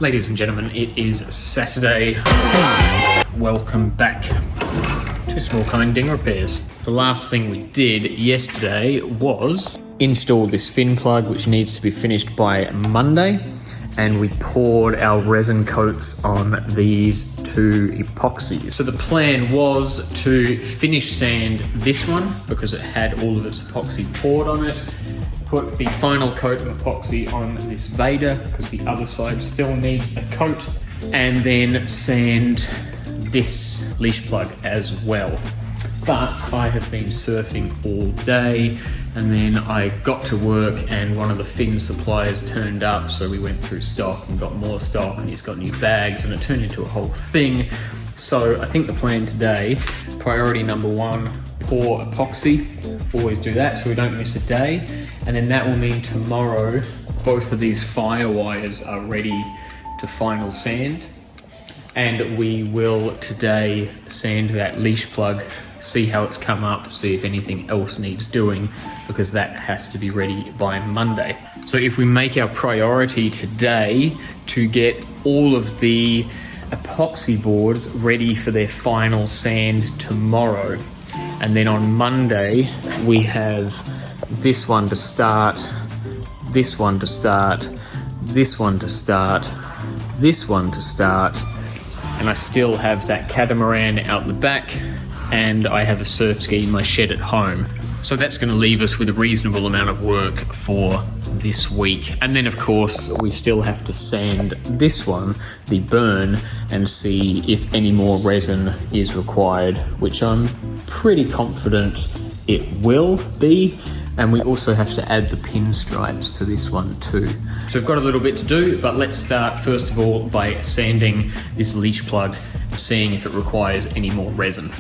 Ladies and gentlemen, it is Saturday. Welcome back to Small Kind Ding Repairs. The last thing we did yesterday was install this fin plug, which needs to be finished by Monday, and we poured our resin coats on these two epoxies. So the plan was to finish sand this one because it had all of its epoxy poured on it, put the final coat of epoxy on this Vader because the other side still needs a coat, and then sand this leash plug as well. But I have been surfing all day, and then I got to work and one of the fin suppliers turned up, so we went through stock and got more stock, and he's got new bags, and it turned into a whole thing. So I think the plan today, priority number one, pour epoxy. Always do that so we don't miss a day. And then that will mean tomorrow both of these fire wires are ready to final sand. And we will today sand that leash plug, see how it's come up, see if anything else needs doing, because that has to be ready by Monday. So if we make our priority today to get all of the epoxy boards ready for their final sand tomorrow, and then on Monday we have this one to start, this one to start, this one to start, this one to start, and I still have that catamaran out the back, and I have a surf ski in my shed at home. So that's going to leave us with a reasonable amount of work for this week. And then of course we still have to sand this one, the burn, and see if any more resin is required, which I'm pretty confident it will be. And we also have to add the pinstripes to this one too. So we've got a little bit to do, but let's start first of all by sanding this leash plug, seeing if it requires any more resin.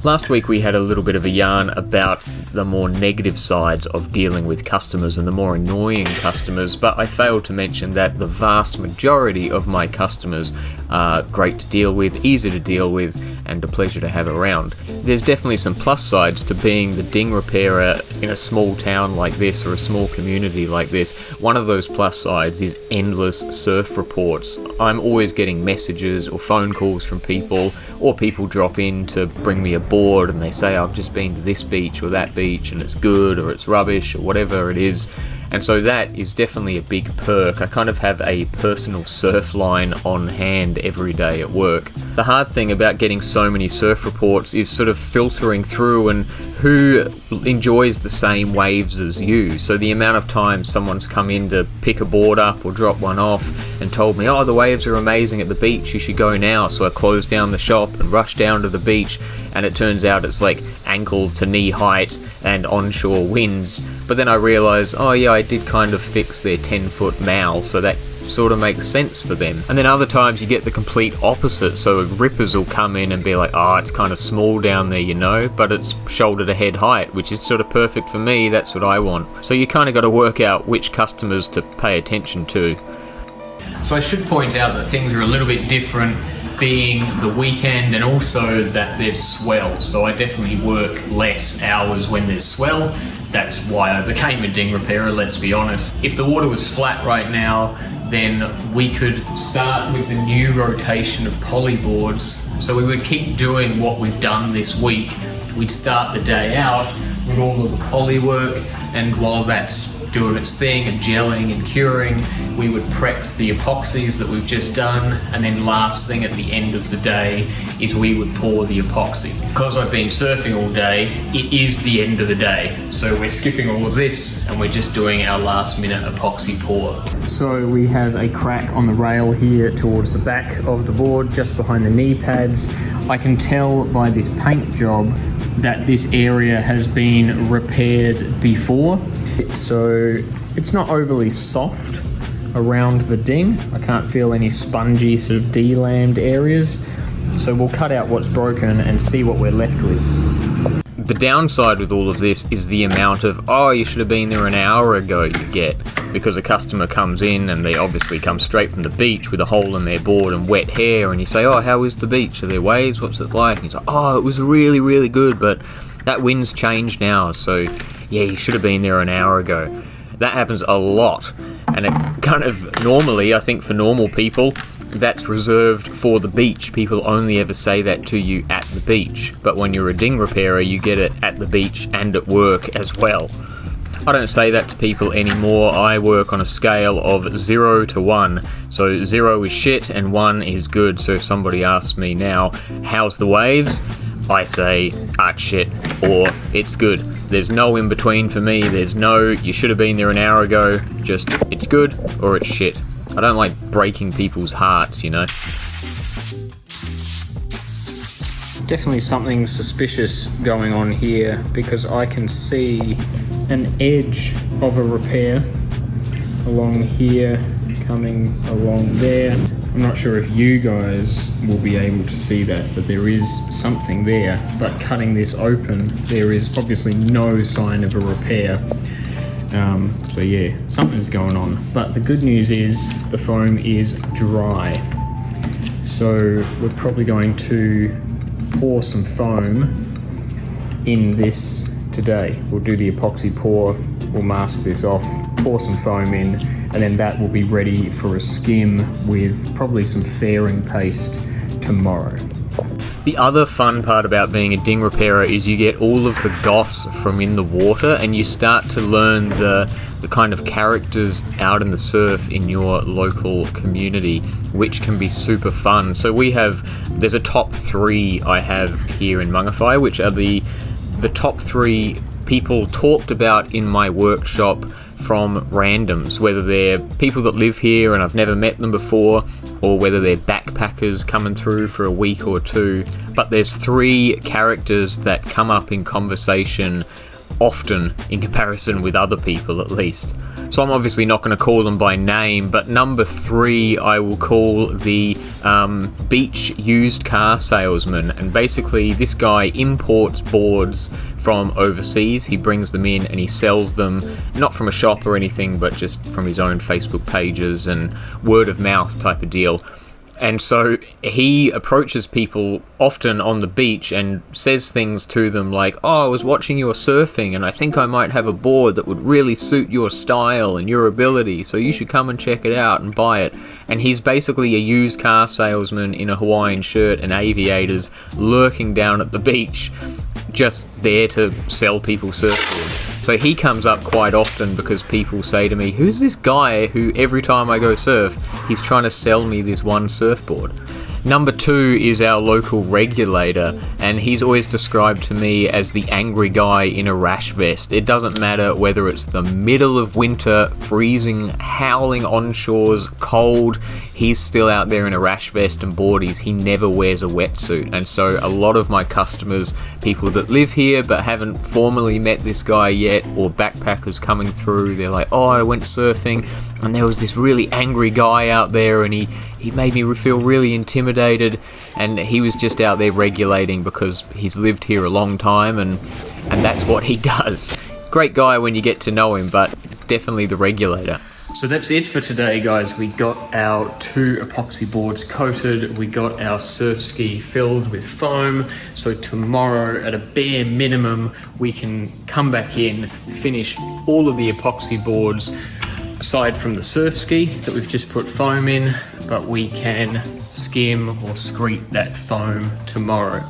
Last week we had a little bit of a yarn about the more negative sides of dealing with customers and the more annoying customers, but I failed to mention that the vast majority of my customers are great to deal with, easy to deal with, and a pleasure to have around. There's definitely some plus sides to being the ding repairer in a small town like this or a small community like this. One of those plus sides is endless surf reports. I'm always getting messages or phone calls from people, or people drop in to bring me a board and they say, I've just been to this beach or that beach and it's good or it's rubbish or whatever it is. And so that is definitely a big perk. I kind of have a personal surf line on hand every day at work. The hard thing about getting so many surf reports is sort of filtering through and who enjoys the same waves as you. So the amount of times someone's come in to pick a board up or drop one off and told me, oh, the waves are amazing at the beach, you should go now. So I closed down the shop and rushed down to the beach, and it turns out it's like ankle to knee height and onshore winds. But then I realised, oh yeah, I did kind of fix their 10-foot mal, so that sort of makes sense for them. And then other times you get the complete opposite, so rippers will come in and be like, oh, it's kind of small down there, you know, but it's shoulder to head height, which is sort of perfect for me. That's what I want. So you kind of got to work out which customers to pay attention to. So I should point out that things are a little bit different being the weekend, and also that there's swell, so I definitely work less hours when there's swell. That's why I became a ding repairer, let's be honest. If the water was flat right now, then we could start with the new rotation of polyboards. So we would keep doing what we've done this week. We'd start the day out with all of the poly work, and while that's doing its thing and gelling and curing, we would prep the epoxies that we've just done, and then last thing at the end of the day is we would pour the epoxy. Because I've been surfing all day, it is the end of the day, so we're skipping all of this and we're just doing our last minute epoxy pour. So we have a crack on the rail here towards the back of the board, just behind the knee pads. I can tell by this paint job that this area has been repaired before. So it's not overly soft around the ding. I can't feel any spongy sort of de-lammed areas. So we'll cut out what's broken and see what we're left with. The downside with all of this is the amount of, oh, you should have been there an hour ago you get, because a customer comes in and they obviously come straight from the beach with a hole in their board and wet hair, and you say, oh, how is the beach? Are there waves? What's it like? And he's like, oh, it was really, really good, but that wind's changed now, so yeah, you should have been there an hour ago. That happens a lot, and it kind of normally, I think for normal people, that's reserved for the beach. People only ever say that to you at the beach, but when you're a ding repairer, you get it at the beach and at work as well. I don't say that to people anymore. I work on a scale of 0 to 1. So 0 is shit and 1 is good. So if somebody asks me now, how's the waves? I say, it's shit, or it's good. There's no in between for me. There's no, you should have been there an hour ago. Just, it's good or it's shit. I don't like breaking people's hearts, you know. Definitely something suspicious going on here, because I can see an edge of a repair along here, coming along there. I'm not sure if you guys will be able to see that, but there is something there. But cutting this open, there is obviously no sign of a repair. So yeah, something's going on. But the good news is the foam is dry. So we're probably going to pour some foam in this today. We'll do the epoxy pour, we'll mask this off, pour some foam in, and then that will be ready for a skim with probably some fairing paste tomorrow. The other fun part about being a ding repairer is you get all of the goss from in the water, and you start to learn the kind of characters out in the surf in your local community, which can be super fun. So there's a top 3 I have here in Mungafai, which are the top 3 people talked about in my workshop from randoms, whether they're people that live here and I've never met them before, or whether they're backpackers coming through for a week or 2. But there's 3 characters that come up in conversation often in comparison with other people, at least. So I'm obviously not going to call them by name, but number 3 I will call the beach used car salesman. And basically this guy imports boards from overseas. He brings them in and he sells them, not from a shop or anything, but just from his own Facebook pages and word of mouth type of deal. And so he approaches people often on the beach and says things to them like, oh, I was watching your surfing and I think I might have a board that would really suit your style and your ability, so you should come and check it out and buy it. And he's basically a used car salesman in a Hawaiian shirt and aviators lurking down at the beach, just there to sell people surfboards. So he comes up quite often because people say to me, who's this guy who every time I go surf, he's trying to sell me this one surfboard? Number 2 is our local regulator, and he's always described to me as the angry guy in a rash vest. It doesn't matter whether it's the middle of winter, freezing, howling onshores, cold, he's still out there in a rash vest and boardies. He never wears a wetsuit. And so a lot of my customers, people that live here but haven't formally met this guy yet, or backpackers coming through, they're like, oh, I went surfing and there was this really angry guy out there and he made me feel really intimidated, and he was just out there regulating because he's lived here a long time and that's what he does. Great guy when you get to know him, but definitely the regulator. So that's it for today, guys. We got our 2 epoxy boards coated, we got our surf ski filled with foam, so tomorrow at a bare minimum we can come back in, finish all of the epoxy boards aside from the surf ski that we've just put foam in, but we can skim or screep that foam tomorrow.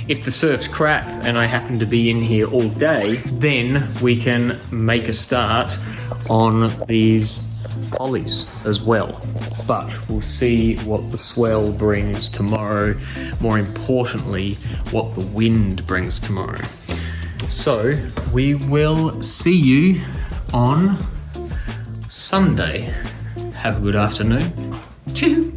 If the surf's crap and I happen to be in here all day, then we can make a start on these polys as well. But we'll see what the swell brings tomorrow, more importantly, what the wind brings tomorrow. So we will see you on Sunday. Have a good afternoon. Choo!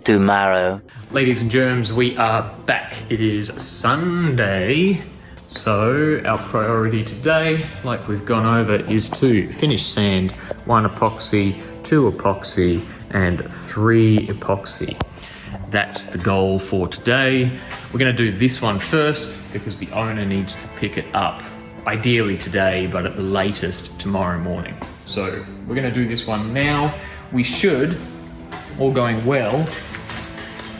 Tomorrow. Ladies and germs, we are back. It is Sunday. So our priority today, like we've gone over, is to finish sand, 1 epoxy, 2 epoxy, and 3 epoxy. That's the goal for today. We're going to do this one first because the owner needs to pick it up ideally today, but at the latest tomorrow morning. So we're gonna do this one now. We should, all going well,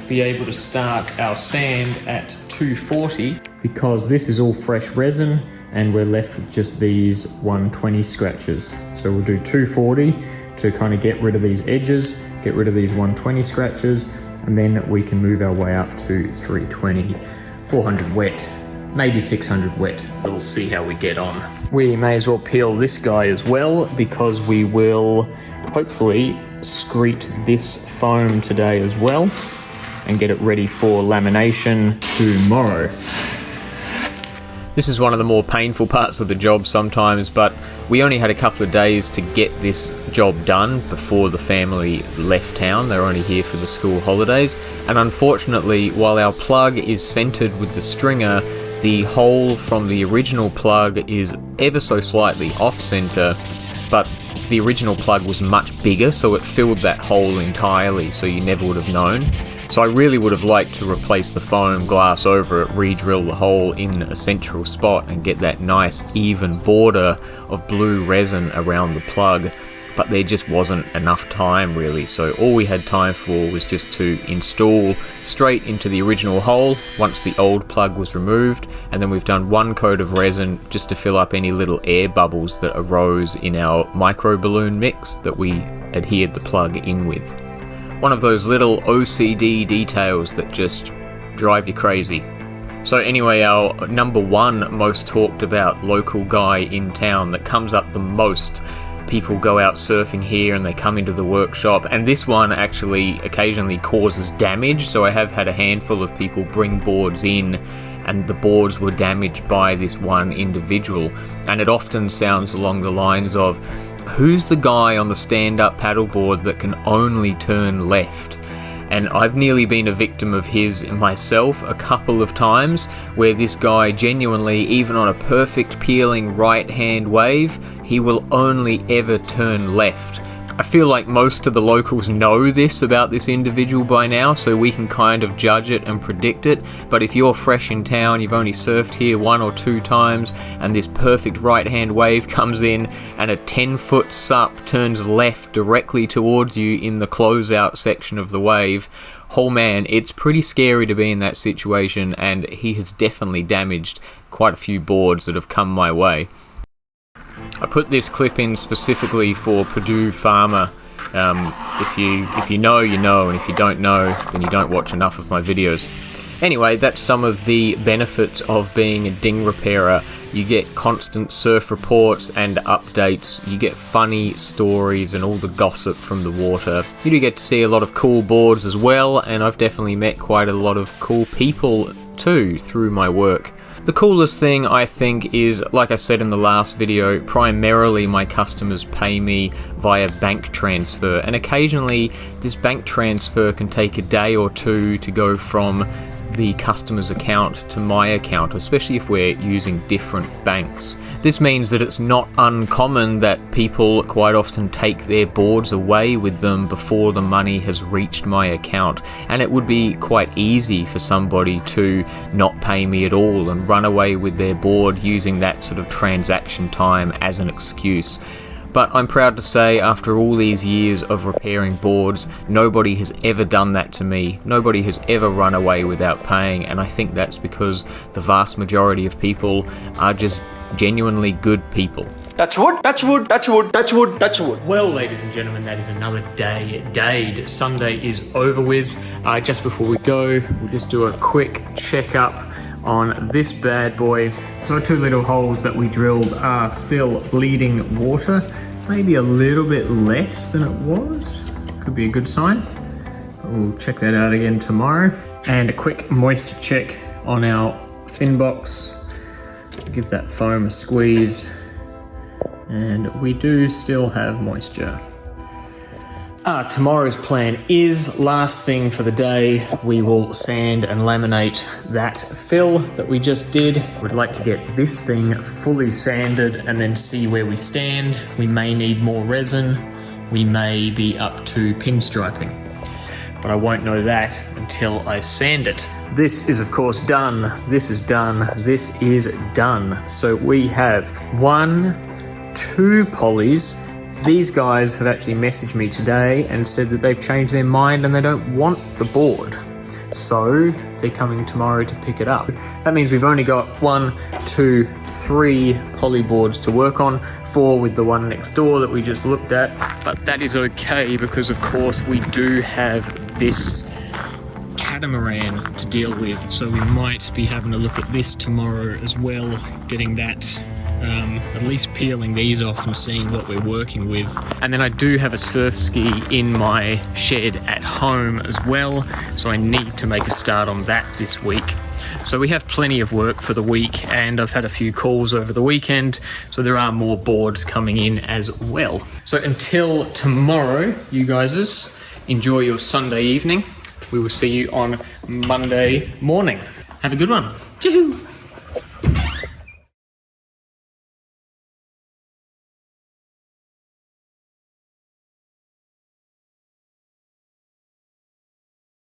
be able to start our sand at 240 because this is all fresh resin and we're left with just these 120 scratches. So we'll do 240 to kind of get rid of these edges, get rid of these 120 scratches, and then we can move our way up to 320, 400 wet, maybe 600 wet. We'll see how we get on. We may as well peel this guy as well because we will hopefully screed this foam today as well and get it ready for lamination tomorrow. This is one of the more painful parts of the job sometimes, but we only had a couple of days to get this job done before the family left town. They're only here for the school holidays, and unfortunately, while our plug is centered with the stringer, the hole from the original plug is ever so slightly off-center, but the original plug was much bigger, so it filled that hole entirely, so you never would have known. So I really would have liked to replace the foam glass over it, re-drill the hole in a central spot and get that nice even border of blue resin around the plug, but there just wasn't enough time really, so all we had time for was just to install straight into the original hole once the old plug was removed, and then we've done one coat of resin just to fill up any little air bubbles that arose in our micro balloon mix that we adhered the plug in with. One of those little OCD details that just drive you crazy. So anyway, our number one most talked about local guy in town that comes up the most. People go out surfing here and they come into the workshop, and this one actually occasionally causes damage, so I have had a handful of people bring boards in and the boards were damaged by this one individual, and it often sounds along the lines of, who's the guy on the stand-up paddleboard that can only turn left? And I've nearly been a victim of his myself a couple of times, where this guy genuinely, even on a perfect peeling right-hand wave, he will only ever turn left. I feel like most of the locals know this about this individual by now, so we can kind of judge it and predict it, but if you're fresh in town, you've only surfed here 1 or 2 times, and this perfect right-hand wave comes in, and a 10-foot sup turns left directly towards you in the closeout section of the wave, oh man, it's pretty scary to be in that situation, and he has definitely damaged quite a few boards that have come my way. I put this clip in specifically for Purdue Farmer. If you know, you know, and if you don't know, then you don't watch enough of my videos. Anyway, that's some of the benefits of being a ding repairer. You get constant surf reports and updates, you get funny stories and all the gossip from the water. You do get to see a lot of cool boards as well, and I've definitely met quite a lot of cool people too through my work. The coolest thing, I think, is, like I said in the last video, primarily my customers pay me via bank transfer, and occasionally this bank transfer can take a day or two to go from the customer's account to my account, especially if we're using different banks. This means that it's not uncommon that people quite often take their boards away with them before the money has reached my account, and it would be quite easy for somebody to not pay me at all and run away with their board using that sort of transaction time as an excuse. But I'm proud to say, after all these years of repairing boards, nobody has ever done that to me. Nobody has ever run away without paying, and I think that's because the vast majority of people are just genuinely good people. Touch wood, touch wood, touch wood, touch wood, touch wood. Well, ladies and gentlemen, that is another day. Sunday is over with. Just before we go, we'll just do a quick checkup on this bad boy. So our 2 little holes that we drilled are still bleeding water, maybe a little bit less than it was. Could be a good sign. We'll check that out again tomorrow. And a quick moisture check on our fin box. Give that foam a squeeze, and we do still have moisture. Tomorrow's plan is, last thing for the day, we will sand and laminate that fill that we just did. We'd like to get this thing fully sanded and then see where we stand. We may need more resin. We may be up to pinstriping. but I won't know that until I sand it. This is of course done. This is done. This is done. So we have 1, 2 polys. These guys have actually messaged me today and said that they've changed their mind and they don't want the board. So they're coming tomorrow to pick it up. That means we've only got 1, 2, 3 poly boards to work on, 4 with the one next door that we just looked at. But that is okay because of course we do have this catamaran to deal with. So we might be having a look at this tomorrow as well, getting that at least peeling these off and seeing what we're working with. And then I do have a surf ski in my shed at home as well, so I need to make a start on that this week. So we have plenty of work for the week, and I've had a few calls over the weekend, so there are more boards coming in as well. So until tomorrow, you guys enjoy your Sunday evening. We will see you on Monday morning. Have a good one. Choo-hoo.